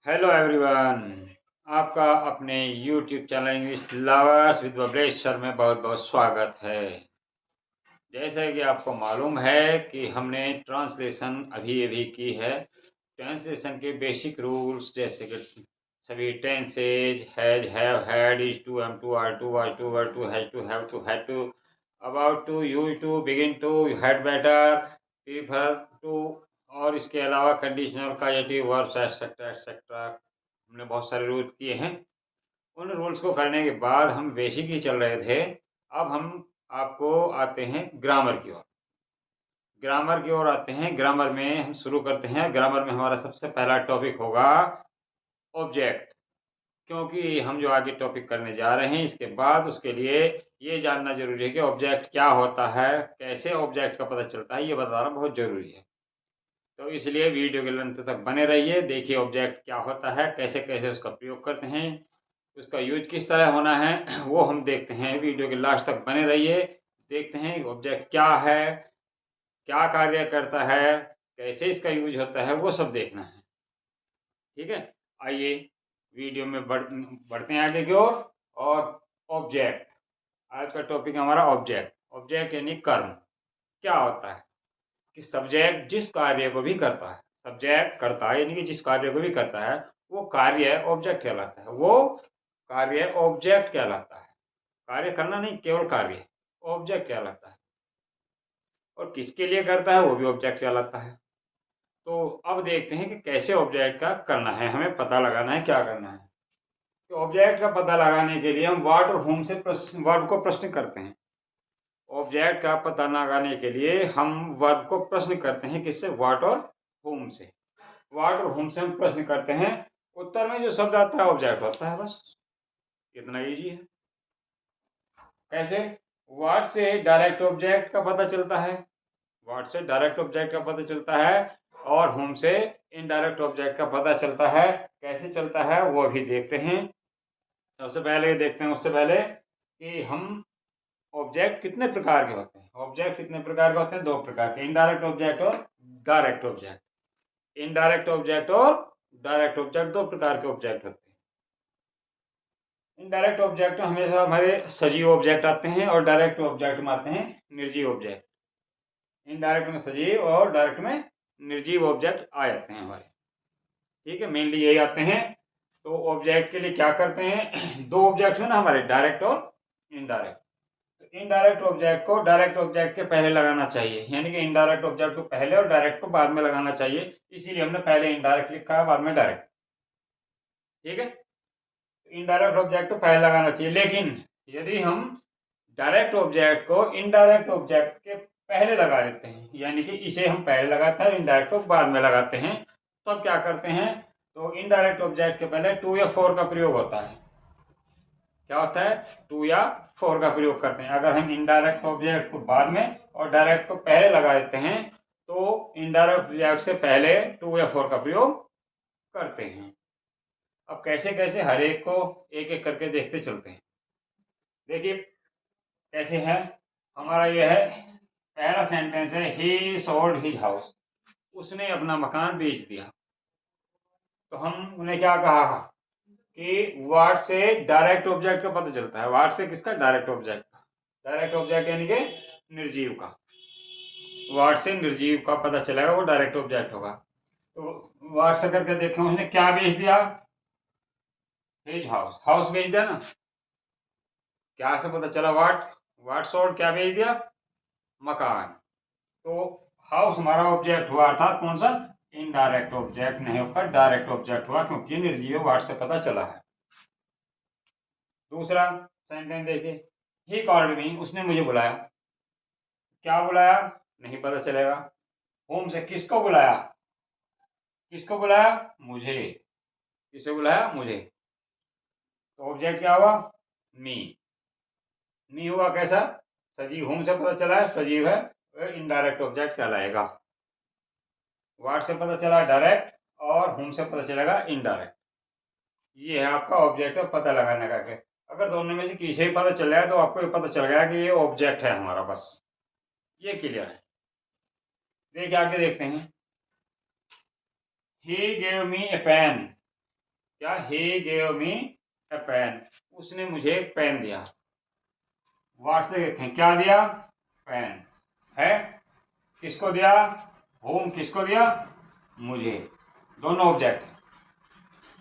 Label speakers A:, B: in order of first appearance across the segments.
A: Hello everyone. आपका अपने YouTube channel English lovers with Bablesh sir में बहुत बहुत स्वागत है। जैसे कि आपको मालूम है कि हमने ट्रांसलेशन अभी अभी की है। ट्रांसलेशन के बेसिक रूल्स जैसे कि सभी tenses has, have, had, is to, am to, are to, was to, were to, has to, have to, had to, about to, use to, begin to, had better, prefer to, और इसके अलावा conditional, causative, verbs etcetera etcetera हमने बहुत सारे rules किए हैं। उन rules को करने के बाद हम बेसिक ही चल रहे थे। अब हम आपको आते हैं ग्रामर की ओर। ग्रामर की ओर आते हैं। ग्रामर में हम शुरू करते हैं। ग्रामर में हमारा सबसे पहला टॉपिक होगा ऑब्जेक्ट। क्योंकि हम जो आगे टॉपिक करने जा रहे हैं इसके बाद उसके लिए ये जानना जरूरी है कि ऑब्जेक्ट क्या होता है, कैसे ऑब्जेक्ट का पता चलता है, ये बताना बहुत जरूरी है। तो इसलिए वीडियो के अंत तक बने रहिए। देखिए ऑब्जेक्ट क्या होता है, कैसे कैसे उसका प्रयोग करते हैं, उसका यूज किस तरह होना है, वो हम देखते हैं। वीडियो के लास्ट तक बने रहिए। देखते हैं ऑब्जेक्ट क्या है, क्या कार्य करता है, कैसे इसका यूज होता है, वो सब देखना है। ठीक है, आइए वीडियो में बढ़ते हैं आगे की ओर। और ऑब्जेक्ट, आज का टॉपिक हमारा ऑब्जेक्ट। ऑब्जेक्ट यानी कर्म। क्या होता है कि सब्जेक्ट जिस कार्य को भी करता है, सब्जेक्ट करता है यानी कि जिस कार्य को भी करता है वो कार्य ऑब्जेक्ट कहलाता है। वो कार्य ऑब्जेक्ट कहलाता है। कार्य करना नहीं, केवल कार्य ऑब्जेक्ट कहलाता है। और किसके लिए करता है वो भी ऑब्जेक्ट कहलाता है। तो अब देखते हैं कि कैसे ऑब्जेक्ट का करना है, हमें पता लगाना है क्या करना है। तो ऑब्जेक्ट का पता लगाने के लिए हम व्हाट और होम से वर्ब को प्रश्न करते हैं। ऑब्जेक्ट का पता लगाने के लिए हम वर्ब को प्रश्न करते हैं। किससे? व्हाट और होम से। व्हाट और होम से हम प्रश्न करते हैं। उत्तर में जो शब्द आता है ऑब्जेक्ट होता है। बस इतना इजी है। कैसे? व्हाट से डायरेक्ट ऑब्जेक्ट का पता चलता है। व्हाट से डायरेक्ट ऑब्जेक्ट का पता चलता है और होम से इनडायरेक्ट ऑब्जेक्ट का पता चलता है। कैसे चलता है वो भी देखते हैं। सबसे पहले देखते हैं, उससे पहले कि हम ऑब्जेक्ट कितने प्रकार के होते हैं। ऑब्जेक्ट कितने प्रकार के होते हैं? दो प्रकार के, इनडायरेक्ट ऑब्जेक्ट और डायरेक्ट ऑब्जेक्ट। इनडायरेक्ट ऑब्जेक्ट और डायरेक्ट ऑब्जेक्ट, दो प्रकार के ऑब्जेक्ट होते हैं। इनडायरेक्ट ऑब्जेक्ट हमेशा हमारे सजीव ऑब्जेक्ट आते हैं और डायरेक्ट ऑब्जेक्ट में आते हैं निर्जीव ऑब्जेक्ट। इनडायरेक्ट में सजीव और डायरेक्ट में निर्जीव ऑब्जेक्ट आ जाते हैं हमारे। ठीक है, मेनली यही आते हैं। तो ऑब्जेक्ट के लिए क्या करते हैं? दो ऑब्जेक्ट है ना हमारे, डायरेक्ट और इनडायरेक्ट। तो इनडायरेक्ट ऑब्जेक्ट को डायरेक्ट ऑब्जेक्ट के पहले लगाना चाहिए, यानी कि इनडायरेक्ट ऑब्जेक्ट को पहले और डायरेक्ट को बाद में लगाना चाहिए। इसीलिए हमने पहले इनडायरेक्ट लिखा है, बाद में डायरेक्ट। ठीक है, इनडायरेक्ट ऑब्जेक्ट को पहले लगाना चाहिए। लेकिन यदि हम डायरेक्ट ऑब्जेक्ट को इनडायरेक्ट ऑब्जेक्ट के पहले लगा देते हैं, यानी कि इसे हम पहले लगाते हैं, इनडायरेक्ट को बाद में लगाते हैं, तो अब क्या करते हैं? तो इनडायरेक्ट ऑब्जेक्ट के पहले टू या फोर का प्रयोग होता है। क्या होता है? टू या फोर का प्रयोग करते हैं। अगर हम इनडायरेक्ट ऑब्जेक्ट को बाद में और डायरेक्ट को पहले लगा देते हैं तो इनडायरेक्ट ऑब्जेक्ट से पहले टू या फोर का प्रयोग करते हैं। अब कैसे कैसे हर एक को एक एक करके देखते चलते हैं। देखिए कैसे है। हमारा यह है पहला सेंटेंस है, ही सोल्ड हिज हाउस। उसने अपना मकान बेच दिया। तो हम उन्हें क्या कहा कि वाट से डायरेक्ट ऑब्जेक्ट का पता चलता है। वाट से किसका? डायरेक्ट ऑब्जेक्ट का। डायरेक्ट ऑब्जेक्ट यानी कि निर्जीव का। वाट से निर्जीव का पता चलेगा, वो डायरेक्ट ऑब्जेक्ट होगा। तो वाट से करके देखें, उसने क्या बेच दिया? His house. हाउस बेच दिया ना। क्या से पता चला? वाट। वाट सोल्ड क्या बेच दिया? मकान। तो हाउस हमारा ऑब्जेक्ट हुआ, अर्थात कौन सा? इनडायरेक्ट ऑब्जेक्ट नहीं होकर डायरेक्ट ऑब्जेक्ट हुआ, क्योंकि निर्जीव वाट से पता चला है। दूसरा सेंटेंस देखिए, ही कॉल्ड मी। उसने मुझे बुलाया। क्या बुलाया? नहीं पता चलेगा। होम से किसको बुलाया? किसको बुलाया? मुझे। किसे बुलाया? मुझे। तो ऑब्जेक्ट क्या हुआ? मी। मी हुआ कैसा? सजीव। होम से पता चला है सजीव है, इनडायरेक्ट ऑब्जेक्ट कहलाएगा। वाट से पता चला डायरेक्ट और होम से पता चलेगा इनडायरेक्ट। ये है आपका ऑब्जेक्ट पता लगाने का के। अगर दोनों में से किसी ही पता चल जाए तो आपको पता चल गया कि ये ऑब्जेक्ट है हमारा। बस ये क्लियर है। देखिए आगे देखते हैं। He gave me a pen. क्या, he gave me a pen, उसने मुझे एक पेन दिया। वर्ड से देखें, क्या दिया, पेन है, किसको दिया, होम, किसको दिया, मुझे। दोनों ऑब्जेक्ट हैं,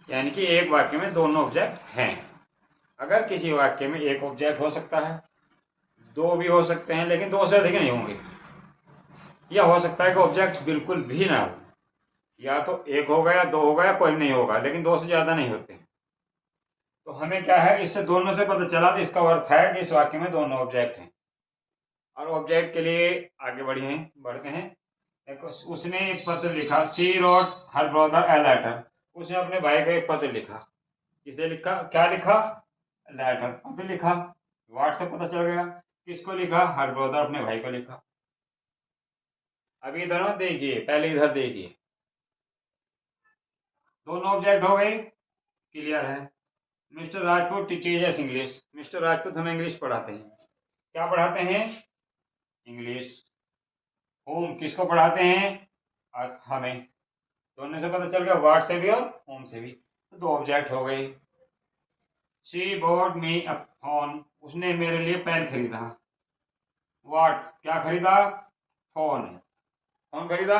A: यानी कि एक वाक्य में दोनों ऑब्जेक्ट हैं। अगर किसी वाक्य में एक ऑब्जेक्ट हो सकता है, दो भी हो सकते हैं, लेकिन दो से अधिक नहीं होंगे। या हो सकता है कि ऑब्जेक्ट बिल्कुल भी ना हो, या तो एक होगा या दो होगा या कोई नहीं होगा, लेकिन दो से ज्यादा नहीं होते। तो हमें क्या है, इससे दोनों से पता चला, तो इसका अर्थ है कि इस वाक्य में दोनों ऑब्जेक्ट हैं। और ऑब्जेक्ट के लिए आगे बढ़ते हैं। देखो, उसने एक पत्र लिखा, she wrote her brother a letter, उसने अपने भाई को एक पत्र लिखा। किसे लिखा, क्या लिखा, लेटर, पत्र लिखा। व्हाट्सएप पता चल गया, किसको लिखा, हर ब्रदर, अपने भाई को लिखा। अभी इधर मत देखिए, पहले इधर देखिए, दोनों ऑब्जेक्ट हो गए, क्लियर है। Mister Rajput teaches English, mister Rajput हमें इंग्लिश पढ़ाते हैं। क्या पढ़ाते हैं, इंग्लिश। होम, किसको पढ़ाते हैं, हमें। दोनों से पता चल गया, वाट से भी और होम से भी, तो दो ऑब्जेक्ट हो गए। She bought me a phone, उसने मेरे लिए पेन खरीदा। वाट, क्या खरीदा, फोन, फोन खरीदा।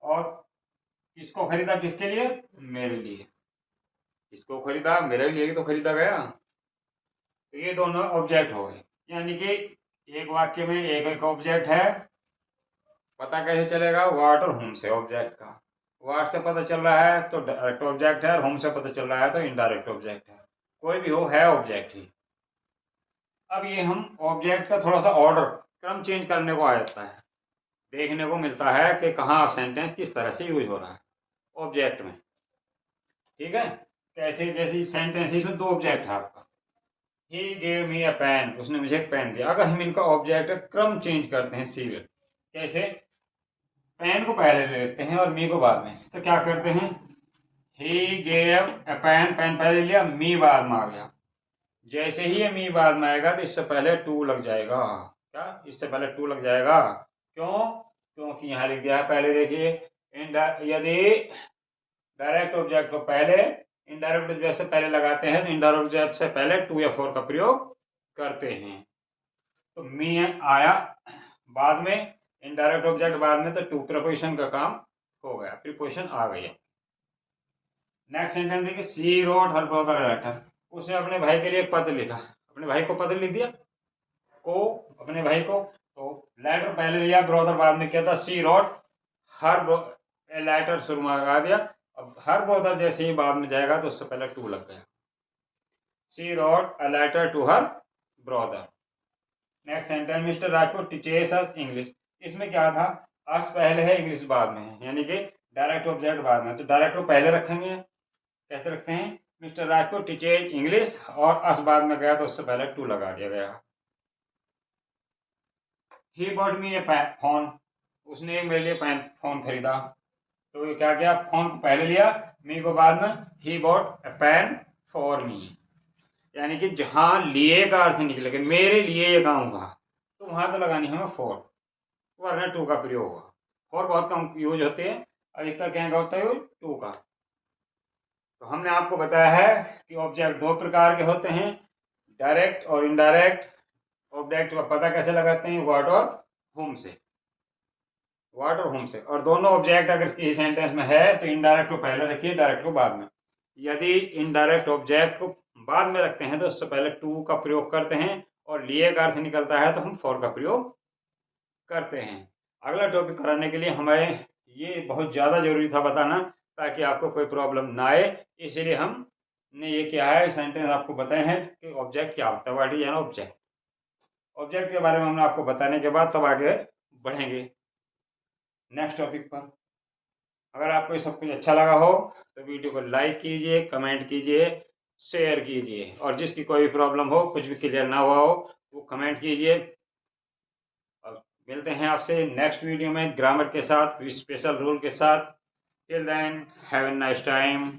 A: और किसको खरीदा, किसके लिए, मेरे लिए। किसको खरीदा, मेरे लिए तो खरीदा गया। तो ये दोनों ऑब्जेक्ट हो गए, यानी कि एक वाक्य में एक एक ऑब्जेक्ट है। पता कैसे चलेगा, वाट और होम से ऑब्जेक्ट का। वाट से पता चल रहा है तो डायरेक्ट ऑब्जेक्ट है, और होम से पता चल रहा है तो इनडायरेक्ट ऑब्जेक्ट है। कोई भी हो, है ऑब्जेक्ट ही। अब ये हम ऑब्जेक्ट का थोड़ा सा ऑर्डर, क्रम चेंज करने को आ जाता है। देखने को मिलता है कि कहाँ सेंटेंस किस तरह से यूज हो रहा है ऑब्जेक्ट में। ठीक है, कैसे, जैसे सेंटेंस, इसमें दो ऑब्जेक्ट है आपका। ही गेव मी अ पेन, उसने मुझे एक पेन दिया। अगर हम इनका ऑब्जेक्ट क्रम चेंज करते हैं, सीरियल, कैसे, पेन को पहले ले लेते हैं और मी को बाद में, तो क्या करते हैं, he gave a pen, pen पहले लिया, मी बाद में आ गया। जैसे ही ये मी बाद में आएगा तो इससे पहले टू लग जाएगा। क्या, इससे पहले टू लग जाएगा, क्यों, क्योंकि यहाँ लिख दिया है, पहले देखिए, यदि डायरेक्ट ऑब्जेक्ट को पहले इनडायरेक्ट ऑब्जेक्ट से पहले लगाते हैं, तो इनडायरेक्ट ऑब्जेक्ट से पहले टू या फोर का प्रयोग करते हैं। तो मी आया बाद में, इनडायरेक्ट ऑब्जेक्ट बाद में, तो टू, प्रीपोजिशन का काम हो गया, प्रीपोजिशन आ गया। नेक्स्ट सेंटेंस देखिए, सी रोट हर ब्रदर लेटर, उसने अपने भाई के लिए एक पत्र लिखा। अपने भाई को पत्र लिख दिया, को, अपने भाई को। तो लेटर पहले लिया, ब्रदर बाद में किया था। सी रोट हर लेटर शुरू में लगा दिया। अब हर ब्रदर जैसे ही बाद में जाएगा तो उससे पहले टू लग गया। She wrote a letter to her brother. Next sentence, Mister Rajput teaches us English, इसमें क्या था, अस पहले है, इंग्लिश बाद में है, यानी कि डायरेक्ट ऑब्जेक्ट बाद में, तो डायरेक्ट को पहले रखेंगे। कैसे रखते हैं, मिस्टर राजपूत टीचेज इंग्लिश, और अस बाद में गया तो उससे पहले टू लगा दिया गया। He bought me A phone, उसने मेरे लिए फोन खरीदा। तो ये क्या किया, फोन को पहले लिया, मी को बाद में। He bought a pen for me, यानी कि जहां लिए का अर्थ निकलेगा, मेरे लिए ये काम हुआ, तो वहां तो लगानी हमें फोर, वरना टू का प्रयोग हुआ। फोर बहुत कम यूज होते हैं, अधिकतर क्या का होता है यूज, टू का। तो हमने आपको बताया है कि ऑब्जेक्ट दो प्रकार के होते हैं, डायरेक्ट और इनडायरेक्ट। ऑब्जेक्ट का पता कैसे लगाते हैं, व्हाट और whom से, व्हाट और whom से। और दोनों ऑब्जेक्ट अगर किसी सेंटेंस में है तो इनडायरेक्ट को पहले रखिए, डायरेक्ट को बाद में। यदि इनडायरेक्ट ऑब्जेक्ट को बाद में रखते हैं तो उससे पहले टू का प्रयोग करते हैं, और लिए का अर्थ निकलता है तो हम फोर का प्रयोग करते हैं। अगला टॉपिक कराने के लिए हमें ये बहुत ज़्यादा जरूरी था बताना, ताकि आपको कोई प्रॉब्लम ना आए। इसीलिए हमने ये किया है, सेंटेंस आपको बताए हैं कि ऑब्जेक्ट क्या होता है, what is an object. Object के बारे में हमने आपको बताने के बाद तब आगे बढ़ेंगे नेक्स्ट टॉपिक पर। अगर आपको ये सब कुछ अच्छा लगा हो तो वीडियो को लाइक कीजिए, कमेंट कीजिए, शेयर कीजिए, और जिसकी कोई प्रॉब्लम हो, कुछ भी क्लियर ना हुआ हो, वो कमेंट कीजिए। और मिलते हैं आपसे नेक्स्ट वीडियो में ग्रामर के साथ, स्पेशल रूल के साथ। Till then, have a nice time.